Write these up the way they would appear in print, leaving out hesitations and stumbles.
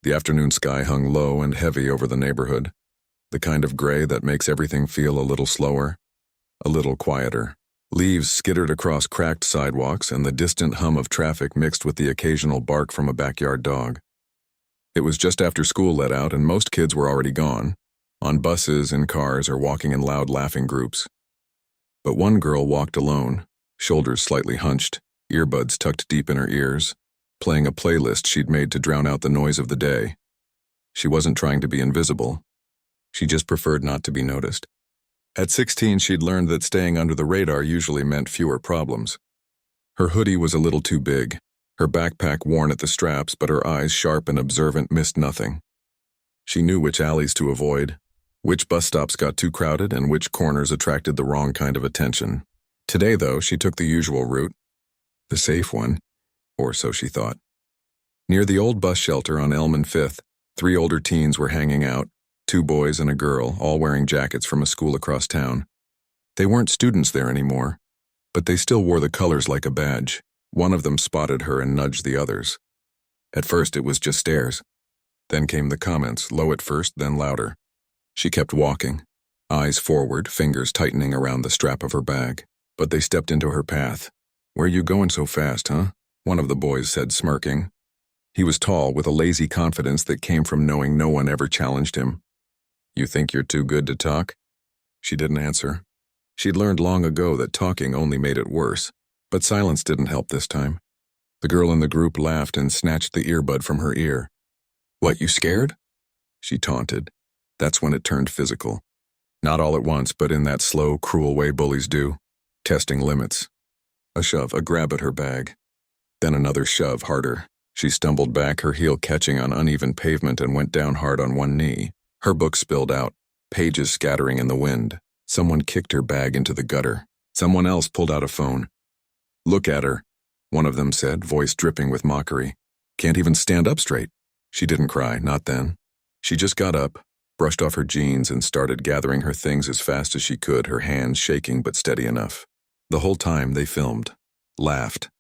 The afternoon sky hung low and heavy over the neighborhood, the kind of gray that makes everything feel a little slower, a little quieter. Leaves skittered across cracked sidewalks, and the distant hum of traffic mixed with the occasional bark from a backyard dog. It was just after school let out, and most kids were already gone, on buses, in cars, or walking in loud laughing groups. But one girl walked alone, shoulders slightly hunched, earbuds tucked deep in her ears, playing a playlist she'd made to drown out the noise of the day. She wasn't trying to be invisible. She just preferred not to be noticed. At 16, she'd learned that staying under the radar usually meant fewer problems. Her hoodie was a little too big, her backpack worn at the straps, but her eyes, sharp and observant, missed nothing. She knew which alleys to avoid, which bus stops got too crowded, and which corners attracted the wrong kind of attention. Today, though, she took the usual route, the safe one, or so she thought. Near the old bus shelter on Elm and 5th, 3 older teens were hanging out, 2 boys and a girl, all wearing jackets from a school across town. They weren't students there anymore, but they still wore the colors like a badge. One of them spotted her and nudged the others. At first, it was just stares. Then came the comments, low at first, then louder. She kept walking, eyes forward, fingers tightening around the strap of her bag. But they stepped into her path. "Where you going so fast, huh?" one of the boys said, smirking. He was tall, with a lazy confidence that came from knowing no one ever challenged him. "You think you're too good to talk?" She didn't answer. She'd learned long ago that talking only made it worse, but silence didn't help this time. The girl in the group laughed and snatched the earbud from her ear. "What, you scared?" she taunted. That's when it turned physical. Not all at once, but in that slow, cruel way bullies do, testing limits. A shove, a grab at her bag. Then another shove, harder. She stumbled back, her heel catching on uneven pavement, and went down hard on one knee. Her book spilled out, pages scattering in the wind. Someone kicked her bag into the gutter. Someone else pulled out a phone. "Look at her," one of them said, voice dripping with mockery. "Can't even stand up straight." She didn't cry, not then. She just got up, brushed off her jeans, and started gathering her things as fast as she could, her hands shaking but steady enough. The whole time they filmed, laughed,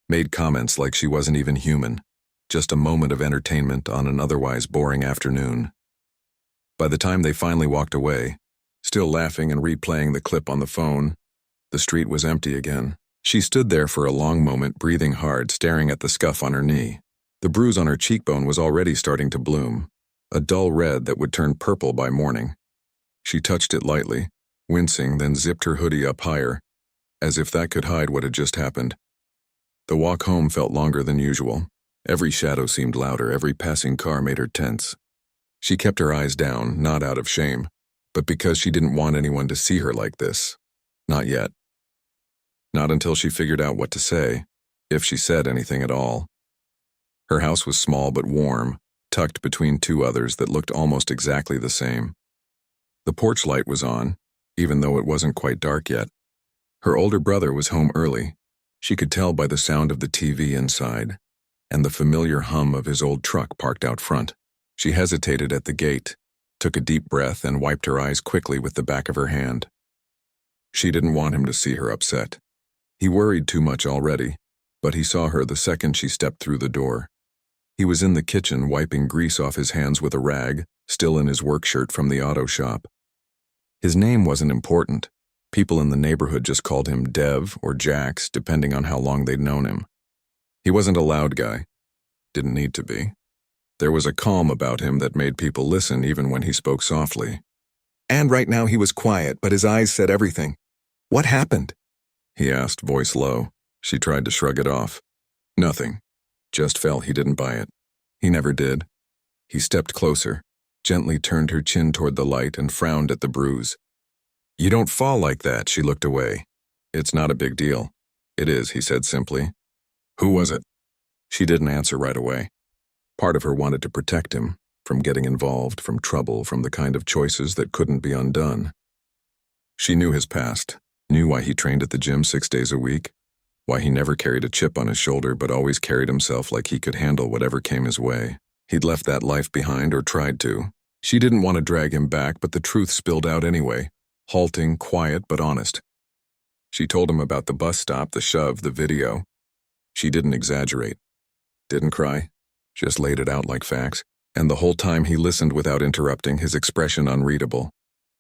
made comments like she wasn't even human, just a moment of entertainment on an otherwise boring afternoon. By the time they finally walked away, still laughing and replaying the clip on the phone, the street was empty again. She stood there for a long moment, breathing hard, staring at the scuff on her knee. The bruise on her cheekbone was already starting to bloom, a dull red that would turn purple by morning. She touched it lightly, wincing, then zipped her hoodie up higher, as if that could hide what had just happened. The walk home felt longer than usual. Every shadow seemed louder, every passing car made her tense. She kept her eyes down, not out of shame, but because she didn't want anyone to see her like this. Not yet. Not until she figured out what to say, if she said anything at all. Her house was small but warm, tucked between 2 others that looked almost exactly the same. The porch light was on, even though it wasn't quite dark yet. Her older brother was home early. She could tell by the sound of the TV inside, and the familiar hum of his old truck parked out front. She hesitated at the gate, took a deep breath, and wiped her eyes quickly with the back of her hand. She didn't want him to see her upset. He worried too much already, but he saw her the second she stepped through the door. He was in the kitchen wiping grease off his hands with a rag, still in his work shirt from the auto shop. His name wasn't important. People in the neighborhood just called him Dev or Jax, depending on how long they'd known him. He wasn't a loud guy. Didn't need to be. There was a calm about him that made people listen even when he spoke softly. And right now he was quiet, but his eyes said everything. "What happened?" he asked, voice low. She tried to shrug it off. Nothing. Just felt he didn't buy it. He never did. He stepped closer, gently turned her chin toward the light, and frowned at the bruise. "You don't fall like that," she looked away. "It's not a big deal." "It is," he said simply. "Who was it?" She didn't answer right away. Part of her wanted to protect him, from getting involved, from trouble, from the kind of choices that couldn't be undone. She knew his past, knew why he trained at the gym 6 days a week, why he never carried a chip on his shoulder but always carried himself like he could handle whatever came his way. He'd left that life behind, or tried to. She didn't want to drag him back, but the truth spilled out anyway, halting, quiet but honest. She told him about the bus stop, the shove, the video. She didn't exaggerate. Didn't cry. Just laid it out like facts. And the whole time he listened without interrupting, his expression unreadable.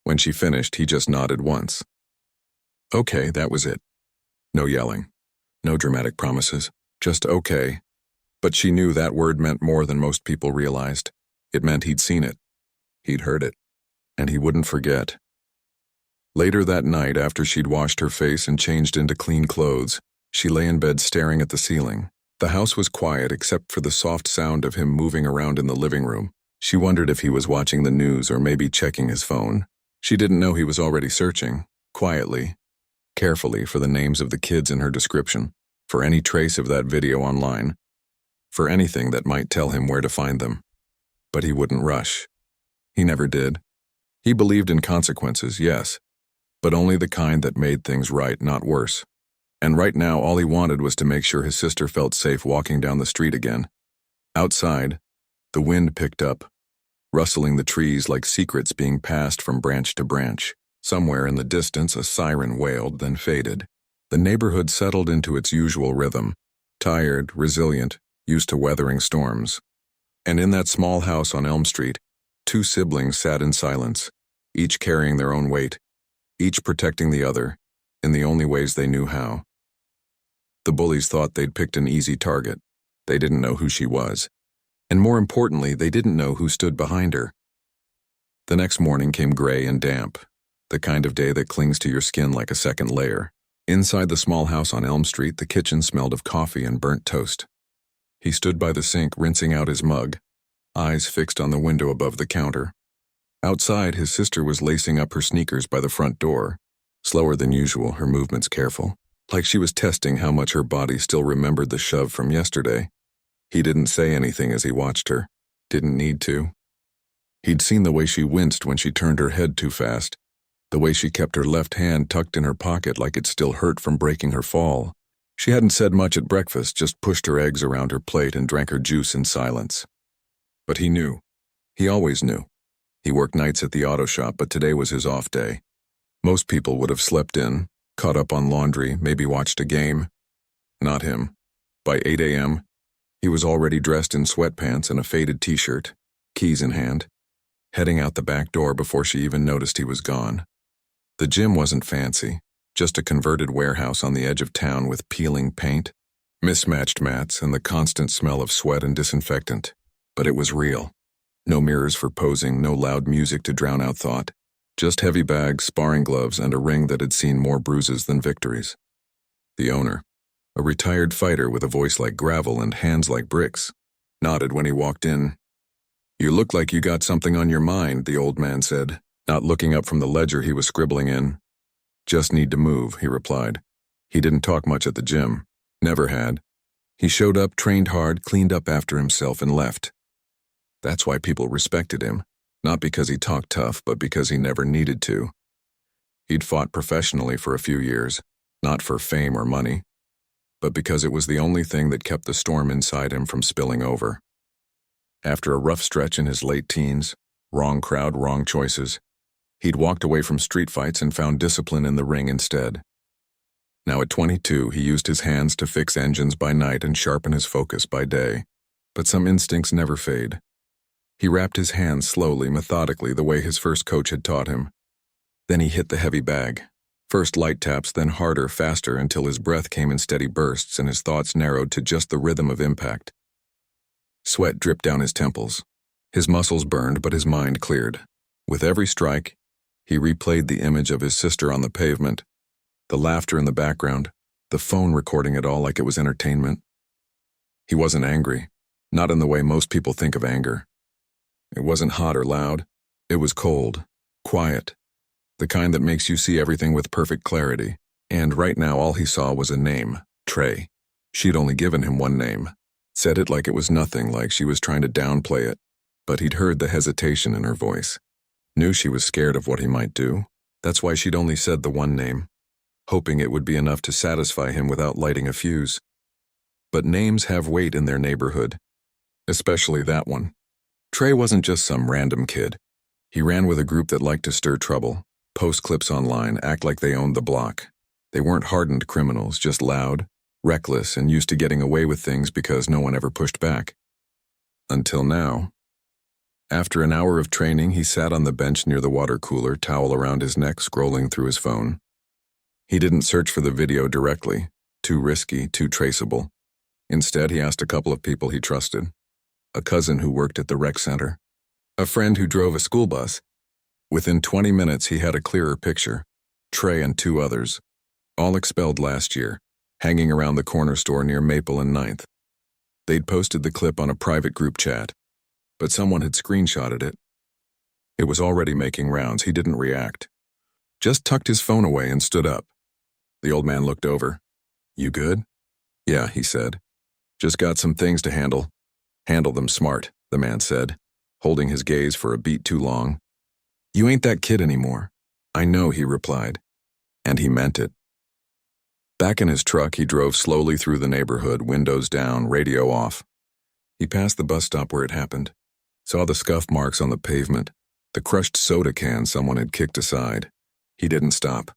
When she finished, he just nodded once. Okay, that was it. No yelling. No dramatic promises. Just okay. But she knew that word meant more than most people realized. It meant he'd seen it. He'd heard it. And he wouldn't forget. Later that night, after she'd washed her face and changed into clean clothes, she lay in bed staring at the ceiling. The house was quiet except for the soft sound of him moving around in the living room. She wondered if he was watching the news or maybe checking his phone. She didn't know he was already searching, quietly, carefully, for the names of the kids in her description, for any trace of that video online, for anything that might tell him where to find them. But he wouldn't rush. He never did. He believed in consequences, yes, but only the kind that made things right, not worse. And right now, all he wanted was to make sure his sister felt safe walking down the street again. Outside, the wind picked up, rustling the trees like secrets being passed from branch to branch. Somewhere in the distance, a siren wailed, then faded. The neighborhood settled into its usual rhythm, tired, resilient, used to weathering storms. And in that small house on Elm Street, two siblings sat in silence, each carrying their own weight, each protecting the other, in the only ways they knew how. The Bullies thought they'd picked an easy target. They didn't know who she was. And more importantly, they didn't know who stood behind her. The next morning came gray and damp, the kind of day that clings to your skin like a second layer. Inside the small house on Elm Street, the kitchen smelled of coffee and burnt toast. He stood by the sink, rinsing out his mug, eyes fixed on the window above the counter. Outside, his sister was lacing up her sneakers by the front door, slower than usual, her movements careful, like she was testing how much her body still remembered the shove from yesterday. He didn't say anything as he watched her. Didn't need to. He'd seen the way she winced when she turned her head too fast, the way she kept her left hand tucked in her pocket like it still hurt from breaking her fall. She hadn't said much at breakfast, just pushed her eggs around her plate and drank her juice in silence. But he knew. He always knew. He worked nights at the auto shop, but today was his off day. Most people would have slept in, caught up on laundry, maybe watched a game. Not him. By 8 a.m., he was already dressed in sweatpants and a faded t-shirt, keys in hand, heading out the back door before she even noticed he was gone. The gym wasn't fancy, just a converted warehouse on the edge of town with peeling paint, mismatched mats, and the constant smell of sweat and disinfectant. But it was real. No mirrors for posing, no loud music to drown out thought. Just heavy bags, sparring gloves, and a ring that had seen more bruises than victories. The owner, a retired fighter with a voice like gravel and hands like bricks, nodded when he walked in. "You look like you got something on your mind," the old man said, not looking up from the ledger he was scribbling in. "Just need to move," he replied. He didn't talk much at the gym. Never had. He showed up, trained hard, cleaned up after himself, and left. That's why people respected him. Not because he talked tough, but because he never needed to. He'd fought professionally for a few years, not for fame or money, but because it was the only thing that kept the storm inside him from spilling over. After a rough stretch in his late teens, wrong crowd, wrong choices, he'd walked away from street fights and found discipline in the ring instead. Now at 22, he used his hands to fix engines by night and sharpen his focus by day. But some instincts never fade. He wrapped his hands slowly, methodically, the way his first coach had taught him. Then he hit the heavy bag. First light taps, then harder, faster, until his breath came in steady bursts and his thoughts narrowed to just the rhythm of impact. Sweat dripped down his temples. His muscles burned, but his mind cleared. With every strike, he replayed the image of his sister on the pavement, the laughter in the background, the phone recording it all like it was entertainment. He wasn't angry, not in the way most people think of anger. It wasn't hot or loud. It was cold, quiet, the kind that makes you see everything with perfect clarity. And right now all he saw was a name, Trey. She'd only given him one name. Said it like it was nothing, like she was trying to downplay it. But he'd heard the hesitation in her voice. Knew she was scared of what he might do. That's why she'd only said the one name, hoping it would be enough to satisfy him without lighting a fuse. But names have weight in their neighborhood, especially that one. Trey wasn't just some random kid. He ran with a group that liked to stir trouble, post clips online, act like they owned the block. They weren't hardened criminals, just loud, reckless, and used to getting away with things because no one ever pushed back. Until now. After an hour of training, he sat on the bench near the water cooler, towel around his neck, scrolling through his phone. He didn't search for the video directly. Too risky, too traceable. Instead, he asked a couple of people he trusted. A cousin who worked at the rec center. A friend who drove a school bus. Within 20 minutes, he had a clearer picture. Trey and 2 others, all expelled last year, hanging around the corner store near Maple and 9th. They'd posted the clip on a private group chat, but someone had screenshotted it. It was already making rounds. He didn't react. Just tucked his phone away and stood up. The old man looked over. "You good?" "Yeah," he said. "Just got some things to handle." "Handle them smart," the man said, holding his gaze for a beat too long. "You ain't that kid anymore." "I know," he replied. And he meant it. Back in his truck, he drove slowly through the neighborhood, windows down, radio off. He passed the bus stop where it happened, saw the scuff marks on the pavement, the crushed soda can someone had kicked aside. He didn't stop.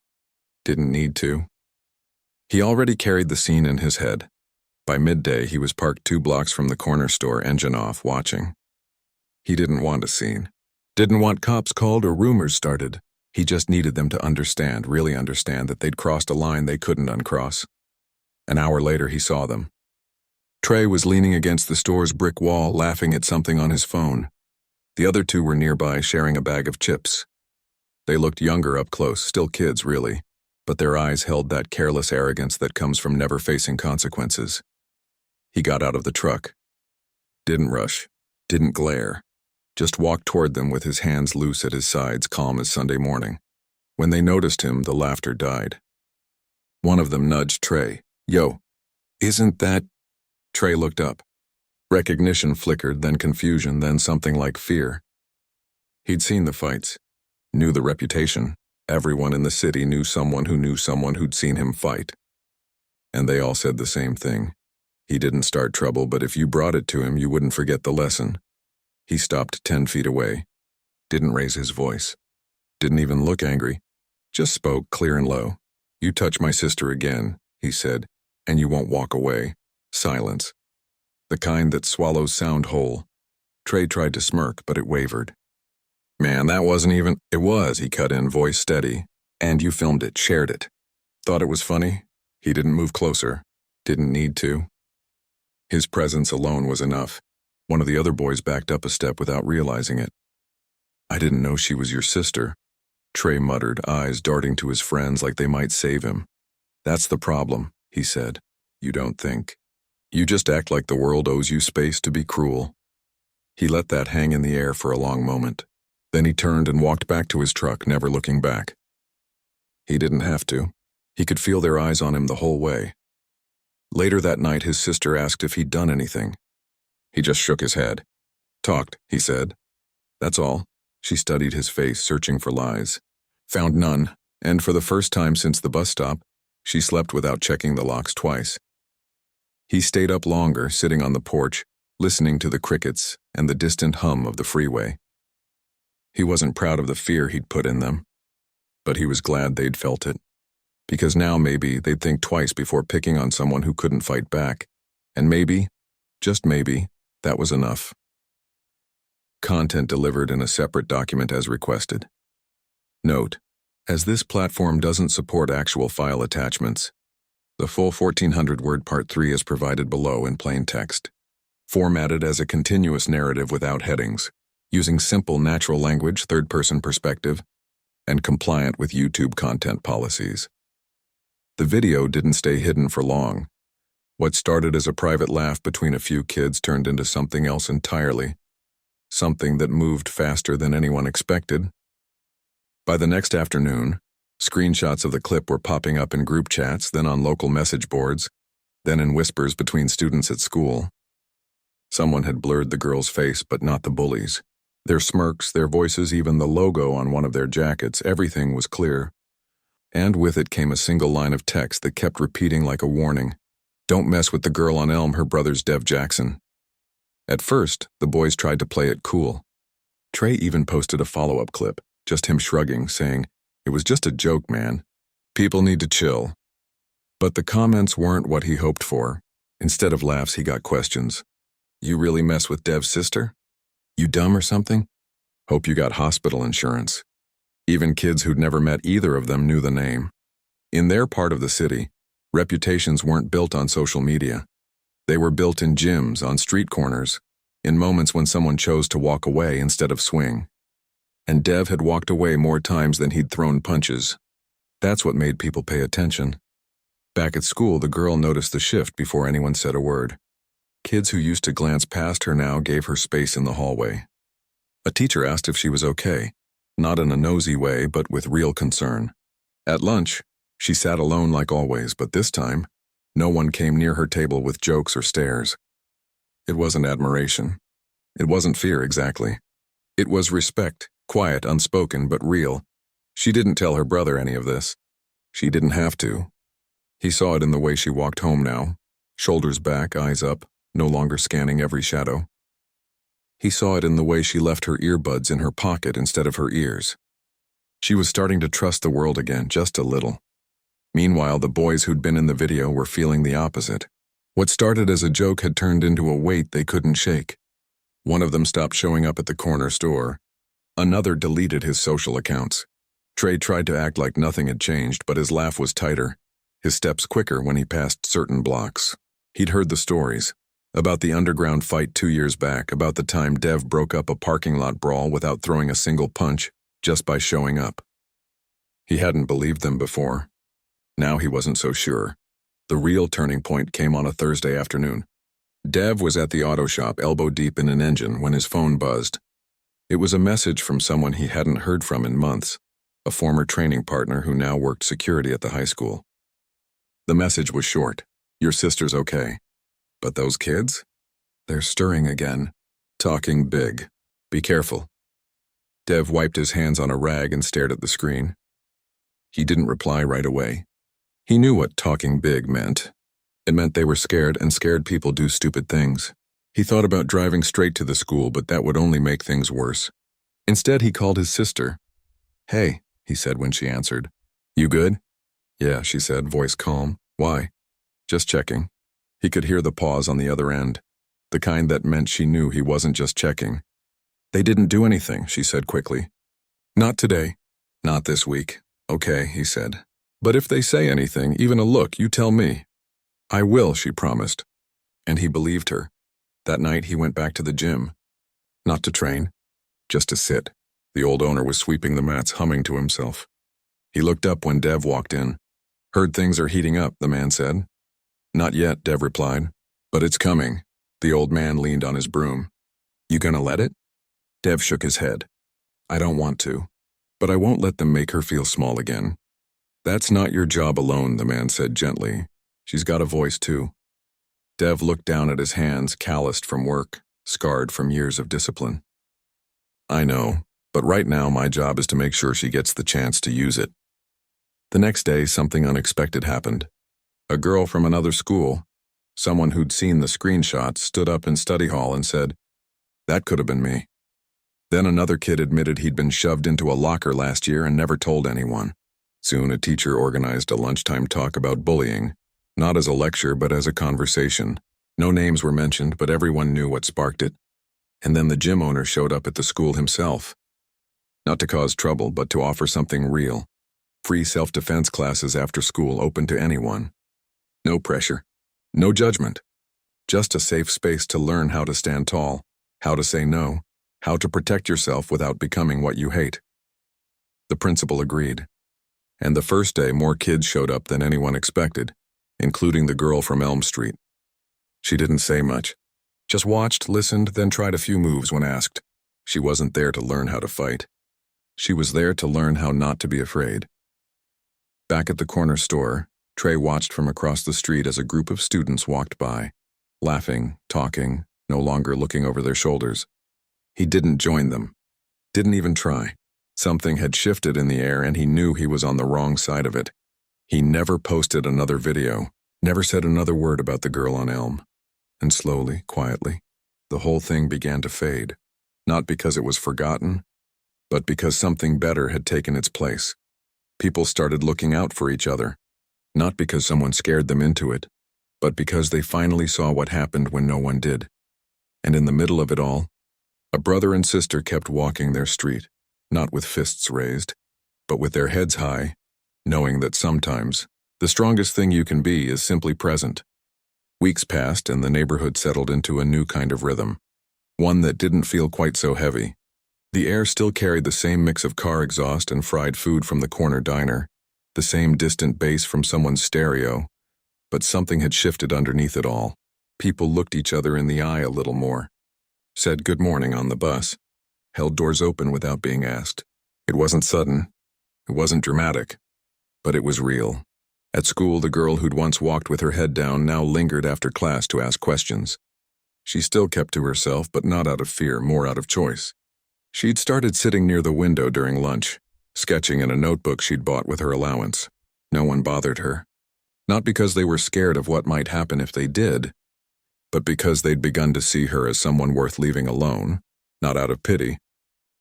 Didn't need to. He already carried the scene in his head. By midday, he was parked 2 blocks from the corner store, engine off, watching. He didn't want a scene. Didn't want cops called or rumors started. He just needed them to understand, really understand, that they'd crossed a line they couldn't uncross. An hour later, he saw them. Trey was leaning against the store's brick wall, laughing at something on his phone. The other 2 were nearby, sharing a bag of chips. They looked younger up close, still kids, really, but their eyes held that careless arrogance that comes from never facing consequences. He got out of the truck. Didn't rush, didn't glare. Just walked toward them with his hands loose at his sides, calm as Sunday morning. When they noticed him, the laughter died. One of them nudged Trey. "Yo, isn't that—" Trey looked up. Recognition flickered, then confusion, then something like fear. He'd seen the fights, knew the reputation. Everyone in the city knew someone who knew someone who'd seen him fight. And they all said the same thing. He didn't start trouble, but if you brought it to him, you wouldn't forget the lesson. He stopped 10 feet away. Didn't raise his voice. Didn't even look angry. Just spoke clear and low. "You touch my sister again," he said, "and you won't walk away." Silence. The kind that swallows sound whole. Trey tried to smirk, but it wavered. "Man, that wasn't even—" "It was," he cut in, voice steady. "And you filmed it, shared it. Thought it was funny?" He didn't move closer. Didn't need to. His presence alone was enough. One of the other boys backed up a step without realizing it. "I didn't know she was your sister," Trey muttered, eyes darting to his friends like they might save him. "That's the problem," he said. "You don't think. You just act like the world owes you space to be cruel." He let that hang in the air for a long moment. Then he turned and walked back to his truck, never looking back. He didn't have to. He could feel their eyes on him the whole way. Later that night, his sister asked if he'd done anything. He just shook his head. "Talked," he said. "That's all." She studied his face, searching for lies. Found none, and for the first time since the bus stop, she slept without checking the locks twice. He stayed up longer, sitting on the porch, listening to the crickets and the distant hum of the freeway. He wasn't proud of the fear he'd put in them, but he was glad they'd felt it. Because now maybe they'd think twice before picking on someone who couldn't fight back. And maybe, just maybe, that was enough. Content delivered in a separate document as requested. Note: as this platform doesn't support actual file attachments, the full 1400-word Part 3 is provided below in plain text, formatted as a continuous narrative without headings, using simple natural language, third-person perspective, and compliant with YouTube content policies. The video didn't stay hidden for long. What started as a private laugh between a few kids turned into something else entirely. Something that moved faster than anyone expected. By the next afternoon, screenshots of the clip were popping up in group chats, then on local message boards, then in whispers between students at school. Someone had blurred the girl's face, but not the bullies. Their smirks, their voices, even the logo on one of their jackets, everything was clear. And with it came a single line of text that kept repeating like a warning. "Don't mess with the girl on Elm, her brother's Dev Jackson." At first, the boys tried to play it cool. Trey even posted a follow-up clip, just him shrugging, saying, "It was just a joke, man. People need to chill." But the comments weren't what he hoped for. Instead of laughs, he got questions. "You really mess with Dev's sister?" You dumb or something? Hope you got hospital insurance. Even kids who'd never met either of them knew the name. In their part of the city, reputations weren't built on social media. They were built in gyms, on street corners, in moments when someone chose to walk away instead of swing. And Dev had walked away more times than he'd thrown punches. That's what made people pay attention. Back at school, the girl noticed the shift before anyone said a word. Kids who used to glance past her now gave her space in the hallway. A teacher asked if she was okay, not in a nosy way, but with real concern. At lunch, she sat alone like always, but this time, no one came near her table with jokes or stares. It wasn't admiration. It wasn't fear, exactly. It was respect, quiet, unspoken, but real. She didn't tell her brother any of this. She didn't have to. He saw it in the way she walked home now, shoulders back, eyes up, no longer scanning every shadow. He saw it in the way she left her earbuds in her pocket instead of her ears. She was starting to trust the world again, just a little. Meanwhile, the boys who'd been in the video were feeling the opposite. What started as a joke had turned into a weight they couldn't shake. One of them stopped showing up at the corner store. Another deleted his social accounts. Trey tried to act like nothing had changed, but his laugh was tighter, his steps quicker when he passed certain blocks. He'd heard the stories. About the underground fight 2 years back, about the time Dev broke up a parking lot brawl without throwing a single punch, just by showing up. He hadn't believed them before. Now he wasn't so sure. The real turning point came on a Thursday afternoon. Dev was at the auto shop, elbow deep in an engine, when his phone buzzed. It was a message from someone he hadn't heard from in months, a former training partner who now worked security at the high school. The message was short. Your sister's okay. But those kids? They're stirring again. Talking big. Be careful. Dev wiped his hands on a rag and stared at the screen. He didn't reply right away. He knew what talking big meant. It meant they were scared, and scared people do stupid things. He thought about driving straight to the school, but that would only make things worse. Instead, he called his sister. "Hey," he said when she answered. "You good?" "Yeah," she said, voice calm. "Why?" "Just checking." He could hear the pause on the other end, the kind that meant she knew he wasn't just checking. "They didn't do anything," she said quickly. "Not today. Not this week." "Okay," he said. "But if they say anything, even a look, you tell me." "I will," she promised. And he believed her. That night he went back to the gym. Not to train, just to sit. The old owner was sweeping the mats, humming to himself. He looked up when Dev walked in. "Heard things are heating up," the man said. "Not yet," Dev replied. "But it's coming." The old man leaned on his broom. "You gonna let it?" Dev shook his head. "I don't want to. But I won't let them make her feel small again." "That's not your job alone," the man said gently. "She's got a voice too." Dev looked down at his hands, calloused from work, scarred from years of discipline. "I know, but right now my job is to make sure she gets the chance to use it." The next day, something unexpected happened. A girl from another school, someone who'd seen the screenshot, stood up in study hall and said, "That could have been me." Then another kid admitted he'd been shoved into a locker last year and never told anyone. Soon a teacher organized a lunchtime talk about bullying, not as a lecture but as a conversation. No names were mentioned, but everyone knew what sparked it. And then the gym owner showed up at the school himself. Not to cause trouble, but to offer something real. Free self-defense classes after school, open to anyone. No pressure. No judgment. Just a safe space to learn how to stand tall, how to say no, how to protect yourself without becoming what you hate. The principal agreed. And the first day, more kids showed up than anyone expected, including the girl from Elm Street. She didn't say much. Just watched, listened, then tried a few moves when asked. She wasn't there to learn how to fight. She was there to learn how not to be afraid. Back at the corner store, Trey watched from across the street as a group of students walked by, laughing, talking, no longer looking over their shoulders. He didn't join them. Didn't even try. Something had shifted in the air and he knew he was on the wrong side of it. He never posted another video, never said another word about the girl on Elm. And slowly, quietly, the whole thing began to fade. Not because it was forgotten, but because something better had taken its place. People started looking out for each other. Not because someone scared them into it, but because they finally saw what happened when no one did. And in the middle of it all, A brother and sister kept walking their street, not with fists raised, but with their heads high, knowing that sometimes the strongest thing you can be is simply present. Weeks passed and the neighborhood settled into a new kind of rhythm, one that didn't feel quite so heavy. The air still carried the same mix of car exhaust and fried food from the corner diner, the same distant bass from someone's stereo, but something had shifted underneath it all. People looked each other in the eye a little more, said good morning on the bus, held doors open without being asked. It wasn't sudden, it wasn't dramatic, but it was real. At school, the girl who'd once walked with her head down now lingered after class to ask questions. She still kept to herself, but not out of fear, more out of choice. She'd started sitting near the window during lunch, sketching in a notebook she'd bought with her allowance. No one bothered her. Not because they were scared of what might happen if they did, but because they'd begun to see her as someone worth leaving alone, not out of pity,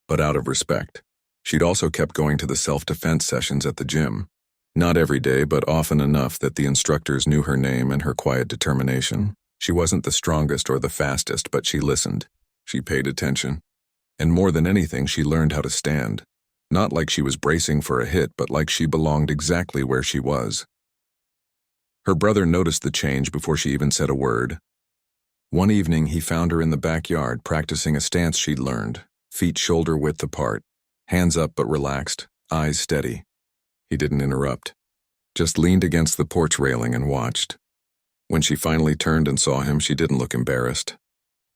but out of respect. She'd also kept going to the self-defense sessions at the gym. Not every day, but often enough that the instructors knew her name and her quiet determination. She wasn't the strongest or the fastest, but she listened. She paid attention. And more than anything, she learned how to stand. Not like she was bracing for a hit, but like she belonged exactly where she was. Her brother noticed the change before she even said a word. One evening, he found her in the backyard practicing a stance she'd learned, feet shoulder-width apart, hands up but relaxed, eyes steady. He didn't interrupt, just leaned against the porch railing and watched. When she finally turned and saw him, she didn't look embarrassed.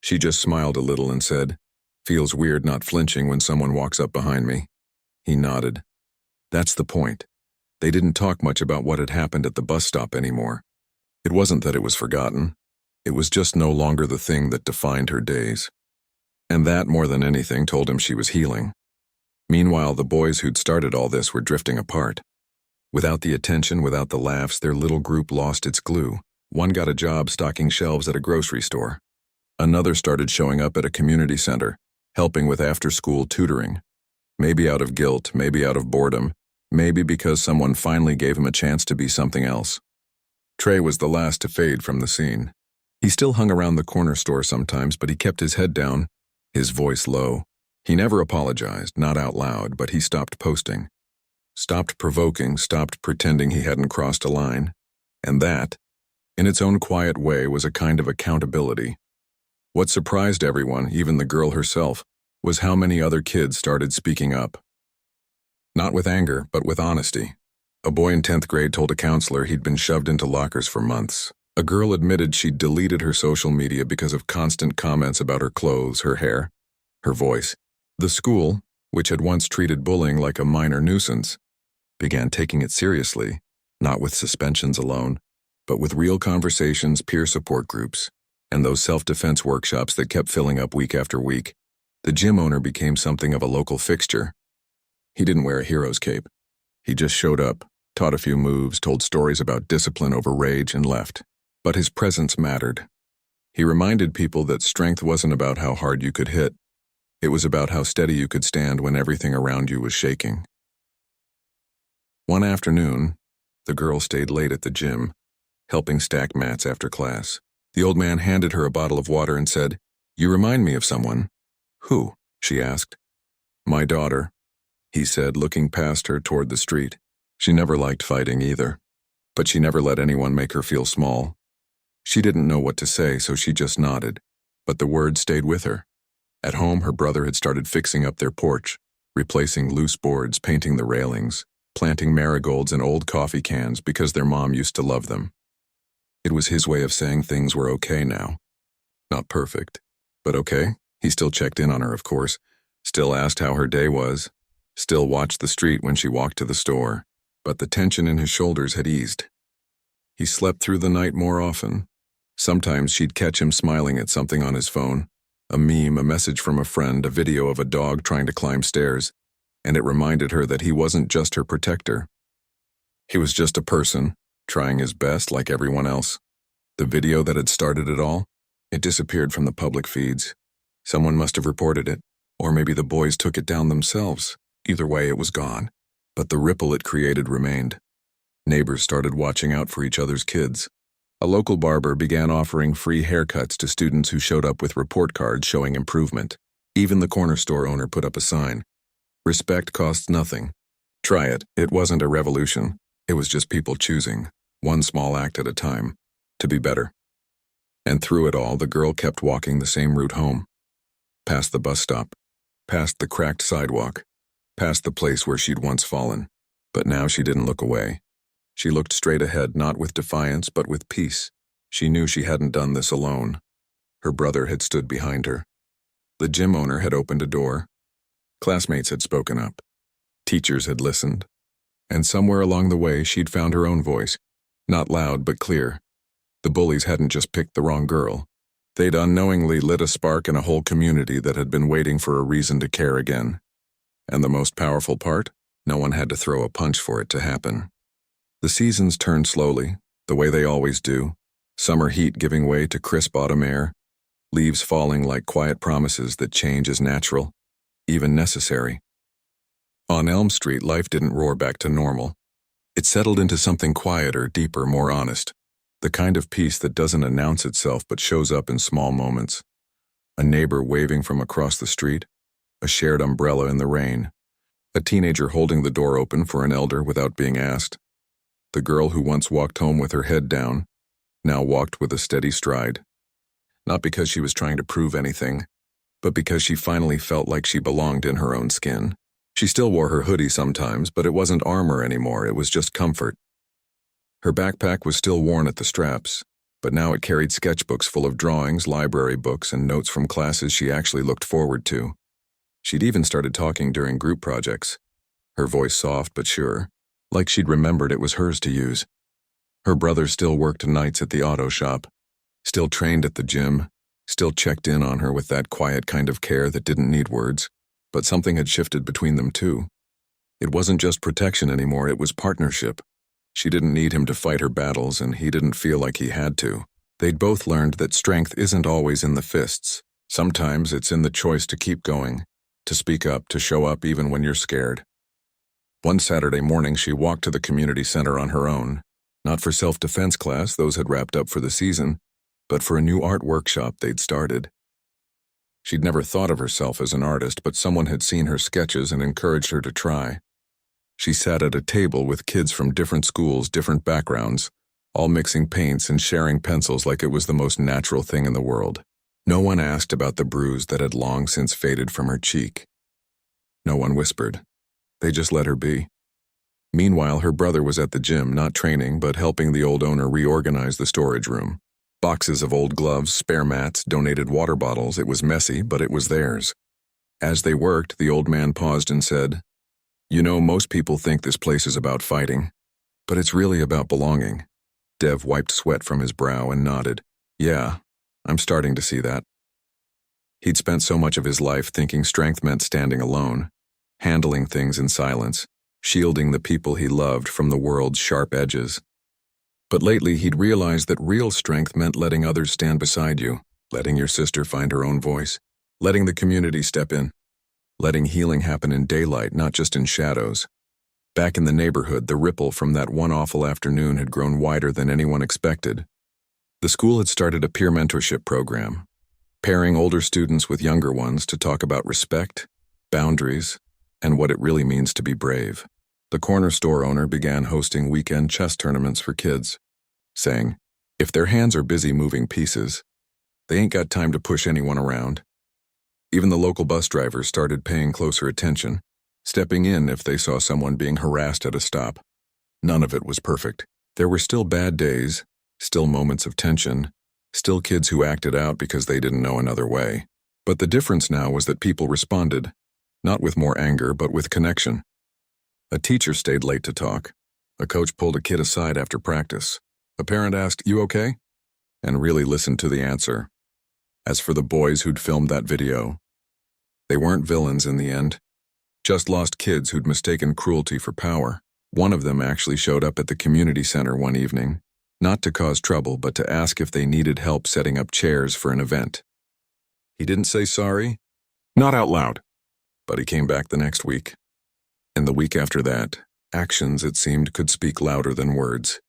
She just smiled a little and said, "Feels weird not flinching when someone walks up behind me." He nodded. That's the point. They didn't talk much about what had happened at the bus stop anymore. It wasn't that it was forgotten. It was just no longer the thing that defined her days. And that, more than anything, told him she was healing. Meanwhile, the boys who'd started all this were drifting apart. Without the attention, without the laughs, their little group lost its glue. One got a job stocking shelves at a grocery store. Another started showing up at a community center, helping with after-school tutoring. Maybe out of guilt, maybe out of boredom, maybe because someone finally gave him a chance to be something else. Trey was the last to fade from the scene. He still hung around the corner store sometimes, but he kept his head down, his voice low. He never apologized, not out loud, but he stopped posting. Stopped provoking, stopped pretending he hadn't crossed a line. And that, in its own quiet way, was a kind of accountability. What surprised everyone, even the girl herself, was how many other kids started speaking up. Not with anger, but with honesty. A boy in 10th grade told a counselor he'd been shoved into lockers for months. A girl admitted she'd deleted her social media because of constant comments about her clothes, her hair, her voice. The school, which had once treated bullying like a minor nuisance, began taking it seriously, not with suspensions alone, but with real conversations, peer support groups, and those self-defense workshops that kept filling up week after week. The gym owner became something of a local fixture. He didn't wear a hero's cape. He just showed up, taught a few moves, told stories about discipline over rage, and left. But his presence mattered. He reminded people that strength wasn't about how hard you could hit. It was about how steady you could stand when everything around you was shaking. One afternoon, the girl stayed late at the gym, helping stack mats after class. The old man handed her a bottle of water and said, "You remind me of someone." "Who?" she asked. "My daughter," he said, looking past her toward the street. She never liked fighting either, but she never let anyone make her feel small. She didn't know what to say, so she just nodded, but the words stayed with her. At home, her brother had started fixing up their porch, replacing loose boards, painting the railings, planting marigolds in old coffee cans because their mom used to love them. It was his way of saying things were okay now. Not perfect, but okay. He still checked in on her, of course, still asked how her day was, still watched the street when she walked to the store, but the tension in his shoulders had eased. He slept through the night more often. Sometimes she'd catch him smiling at something on his phone, a meme, a message from a friend, a video of a dog trying to climb stairs, and it reminded her that he wasn't just her protector. He was just a person, trying his best like everyone else. The video that had started it all, it disappeared from the public feeds. Someone must have reported it, or maybe the boys took it down themselves. Either way, it was gone. But the ripple it created remained. Neighbors started watching out for each other's kids. A local barber began offering free haircuts to students who showed up with report cards showing improvement. Even the corner store owner put up a sign. Respect costs nothing. Try it. It wasn't a revolution. It was just people choosing, one small act at a time, to be better. And through it all, the girl kept walking the same route home. Past the bus stop, past the cracked sidewalk, past the place where she'd once fallen. But now she didn't look away. She looked straight ahead, not with defiance, but with peace. She knew she hadn't done this alone. Her brother had stood behind her. The gym owner had opened a door. Classmates had spoken up. Teachers had listened. And somewhere along the way, she'd found her own voice. Not loud, but clear. The bullies hadn't just picked the wrong girl. They'd unknowingly lit a spark in a whole community that had been waiting for a reason to care again. And the most powerful part? No one had to throw a punch for it to happen. The seasons turned slowly, the way they always do. Summer heat giving way to crisp autumn air. Leaves falling like quiet promises that change is natural, even necessary. On Elm Street, life didn't roar back to normal. It settled into something quieter, deeper, more honest. The kind of peace that doesn't announce itself but shows up in small moments. A neighbor waving from across the street, a shared umbrella in the rain, a teenager holding the door open for an elder without being asked. The girl who once walked home with her head down, now walked with a steady stride. Not because she was trying to prove anything, but because she finally felt like she belonged in her own skin. She still wore her hoodie sometimes, but it wasn't armor anymore, it was just comfort. Her backpack was still worn at the straps, but now it carried sketchbooks full of drawings, library books, and notes from classes she actually looked forward to. She'd even started talking during group projects, her voice soft but sure, like she'd remembered it was hers to use. Her brother still worked nights at the auto shop, still trained at the gym, still checked in on her with that quiet kind of care that didn't need words, but something had shifted between them too. It wasn't just protection anymore, it was partnership. She didn't need him to fight her battles, and he didn't feel like he had to. They'd both learned that strength isn't always in the fists. Sometimes it's in the choice to keep going, to speak up, to show up even when you're scared. One Saturday morning, she walked to the community center on her own. Not for self-defense class, those had wrapped up for the season, but for a new art workshop they'd started. She'd never thought of herself as an artist, but someone had seen her sketches and encouraged her to try. She sat at a table with kids from different schools, different backgrounds, all mixing paints and sharing pencils like it was the most natural thing in the world. No one asked about the bruise that had long since faded from her cheek. No one whispered. They just let her be. Meanwhile, her brother was at the gym, not training, but helping the old owner reorganize the storage room. Boxes of old gloves, spare mats, donated water bottles. It was messy, but it was theirs. As they worked, the old man paused and said, "You know, most people think this place is about fighting, but it's really about belonging." Dev wiped sweat from his brow and nodded. "Yeah, I'm starting to see that." He'd spent so much of his life thinking strength meant standing alone, handling things in silence, shielding the people he loved from the world's sharp edges. But lately he'd realized that real strength meant letting others stand beside you, letting your sister find her own voice, letting the community step in, letting healing happen in daylight, not just in shadows. Back in the neighborhood, the ripple from that one awful afternoon had grown wider than anyone expected. The school had started a peer mentorship program, pairing older students with younger ones to talk about respect, boundaries, and what it really means to be brave. The corner store owner began hosting weekend chess tournaments for kids, saying, if their hands are busy moving pieces, they ain't got time to push anyone around. Even the local bus drivers started paying closer attention, stepping in if they saw someone being harassed at a stop. None of it was perfect. There were still bad days, still moments of tension, still kids who acted out because they didn't know another way. But the difference now was that people responded, not with more anger, but with connection. A teacher stayed late to talk. A coach pulled a kid aside after practice. A parent asked, "You okay?" and really listened to the answer. As for the boys who'd filmed that video, they weren't villains in the end, just lost kids who'd mistaken cruelty for power. One of them actually showed up at the community center one evening, not to cause trouble, but to ask if they needed help setting up chairs for an event. He didn't say sorry, not out loud, but he came back the next week. And the week after that, actions, it seemed, could speak louder than words.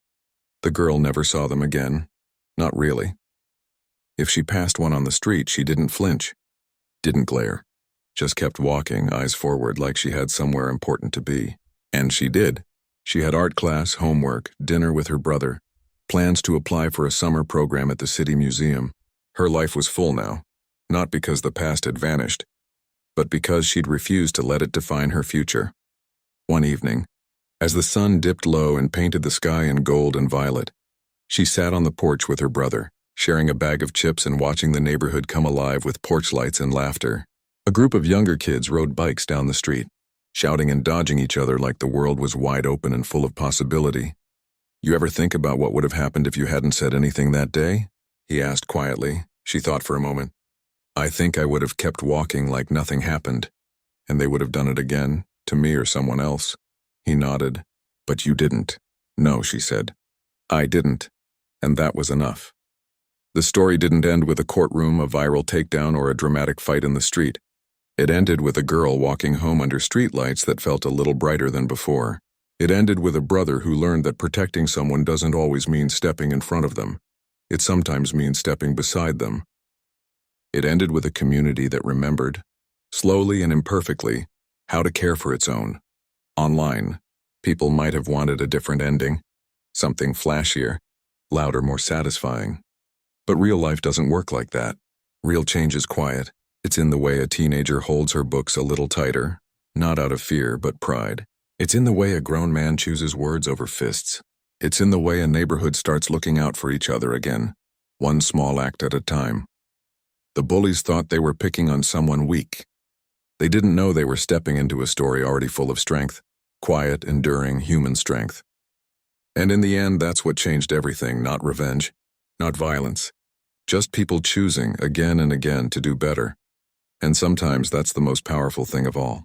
The girl never saw them again. Not really. If she passed one on the street, she didn't flinch, didn't glare, just kept walking, eyes forward, like she had somewhere important to be. And she did. She had art class, homework, dinner with her brother, plans to apply for a summer program at the city museum. Her life was full now, not because the past had vanished, but because she'd refused to let it define her future. One evening, as the sun dipped low and painted the sky in gold and violet, she sat on the porch with her brother, sharing a bag of chips and watching the neighborhood come alive with porch lights and laughter. A group of younger kids rode bikes down the street, shouting and dodging each other like the world was wide open and full of possibility. "You ever think about what would have happened if you hadn't said anything that day?" he asked quietly. She thought for a moment. "I think I would have kept walking like nothing happened, and they would have done it again, to me or someone else." He nodded. "But you didn't." "No," she said. "I didn't, and that was enough." The story didn't end with a courtroom, a viral takedown, or a dramatic fight in the street. It ended with a girl walking home under streetlights that felt a little brighter than before. It ended with a brother who learned that protecting someone doesn't always mean stepping in front of them. It sometimes means stepping beside them. It ended with a community that remembered, slowly and imperfectly, how to care for its own. Online, people might have wanted a different ending, something flashier, louder, more satisfying. But real life doesn't work like that. Real change is quiet. It's in the way a teenager holds her books a little tighter, not out of fear but pride. It's in the way a grown man chooses words over fists. It's in the way a neighborhood starts looking out for each other again, one small act at a time. The bullies thought they were picking on someone weak. They didn't know they were stepping into a story already full of strength, quiet, enduring human strength. And in the end, that's what changed everything, not revenge, not violence, just people choosing again and again to do better. And sometimes that's the most powerful thing of all.